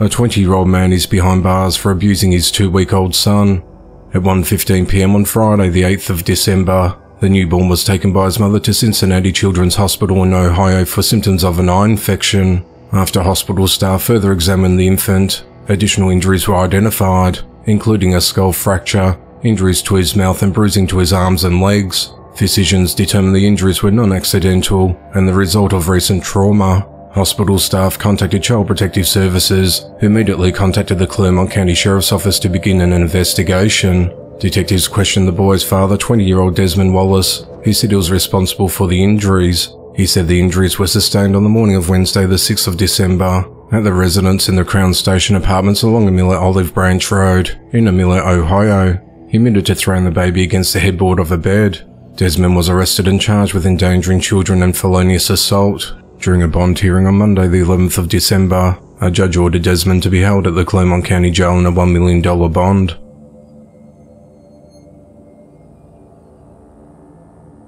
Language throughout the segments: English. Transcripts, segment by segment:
A 20-year-old man is behind bars for abusing his 2-week-old son. At 1:15 p.m. on Friday, the 8th of December, the newborn was taken by his mother to Cincinnati Children's Hospital in Ohio for symptoms of an eye infection. After hospital staff further examined the infant, additional injuries were identified, including a skull fracture, injuries to his mouth and bruising to his arms and legs. Physicians determined the injuries were non-accidental and the result of recent trauma. Hospital staff contacted Child Protective Services, who immediately contacted the Clermont County Sheriff's Office to begin an investigation. Detectives questioned the boy's father, 20-year-old Desmond Wallace, who said he was responsible for the injuries. He said the injuries were sustained on the morning of Wednesday, the 6th of December, at the residence in the Crown Station Apartments along Amelia Olive Branch Road in Amelia, Ohio. He admitted to throwing the baby against the headboard of a bed. Desmond was arrested and charged with endangering children and felonious assault. During a bond hearing on Monday, the 11th of December, a judge ordered Desmond to be held at the Clermont County Jail on a $1 million bond.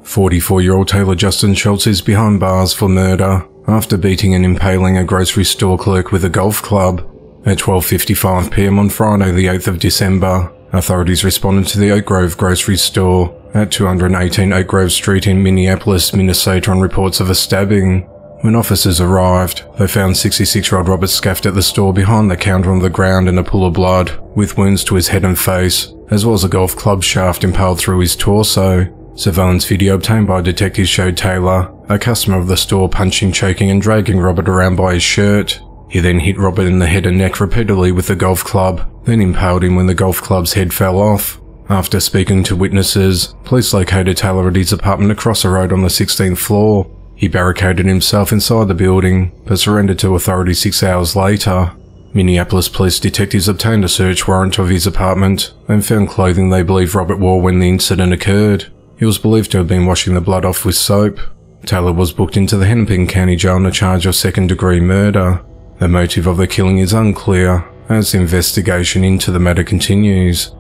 44-year-old Taylor Justin Schultz is behind bars for murder after beating and impaling a grocery store clerk with a golf club. At 12:55 p.m. on Friday, the 8th of December, authorities responded to the Oak Grove grocery store at 218 Oak Grove Street in Minneapolis, Minnesota on reports of a stabbing. When officers arrived, they found 66-year-old Robert Scaft at the store behind the counter on the ground in a pool of blood, with wounds to his head and face, as well as a golf club shaft impaled through his torso. Surveillance video obtained by detectives showed Taylor, a customer of the store, punching, choking and dragging Robert around by his shirt. He then hit Robert in the head and neck repeatedly with the golf club, then impaled him when the golf club's head fell off. After speaking to witnesses, police located Taylor at his apartment across the road on the 16th floor. He barricaded himself inside the building, but surrendered to authorities 6 hours later. Minneapolis police detectives obtained a search warrant of his apartment and found clothing they believe Robert wore when the incident occurred. He was believed to have been washing the blood off with soap. Taylor was booked into the Hennepin County Jail on a charge of second-degree murder. The motive of the killing is unclear, as the investigation into the matter continues.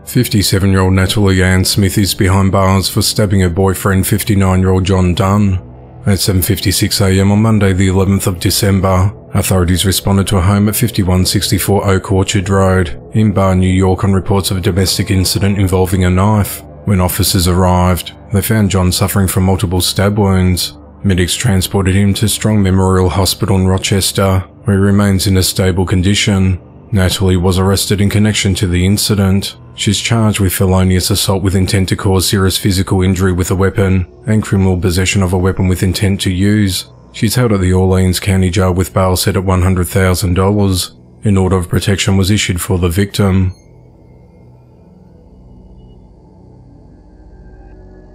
57-year-old Natalie Ann Smith is behind bars for stabbing her boyfriend, 59-year-old John Dunn. At 7:56 a.m. on Monday, the 11th of December, authorities responded to a home at 5164 Oak Orchard Road in Barr, New York on reports of a domestic incident involving a knife. When officers arrived, they found John suffering from multiple stab wounds. Medics transported him to Strong Memorial Hospital in Rochester, where he remains in a stable condition. Natalie was arrested in connection to the incident. She's charged with felonious assault with intent to cause serious physical injury with a weapon and criminal possession of a weapon with intent to use. She's held at the Orleans County Jail with bail set at $100,000. An order of protection was issued for the victim.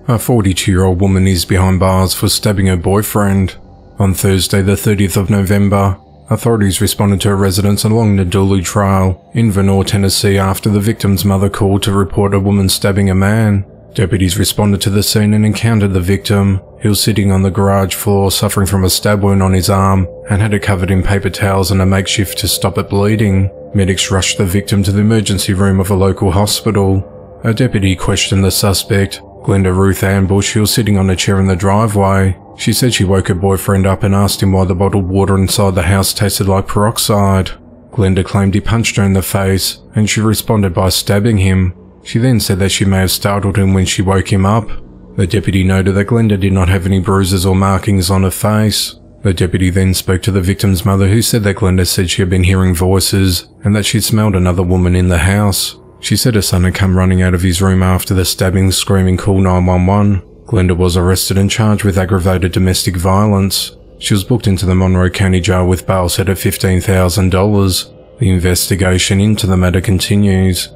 A 42-year-old woman is behind bars for stabbing her boyfriend. On Thursday, the 30th of November, authorities responded to a residence along the Dulu Trail in Vonore, Tennessee after the victim's mother called to report a woman stabbing a man. Deputies responded to the scene and encountered the victim, who was sitting on the garage floor suffering from a stab wound on his arm and had it covered in paper towels and a makeshift to stop it bleeding. Medics rushed the victim to the emergency room of a local hospital. A deputy questioned the suspect, Glenda Ruth Ambush, who was sitting on a chair in the driveway. She said she woke her boyfriend up and asked him why the bottled water inside the house tasted like peroxide. Glenda claimed he punched her in the face, and she responded by stabbing him. She then said that she may have startled him when she woke him up. The deputy noted that Glenda did not have any bruises or markings on her face. The deputy then spoke to the victim's mother, who said that Glenda said she had been hearing voices and that she'd smelled another woman in the house. She said her son had come running out of his room after the stabbing, screaming, "Call 911." Glenda was arrested and charged with aggravated domestic violence. She was booked into the Monroe County Jail with bail set at $15,000. The investigation into the matter continues.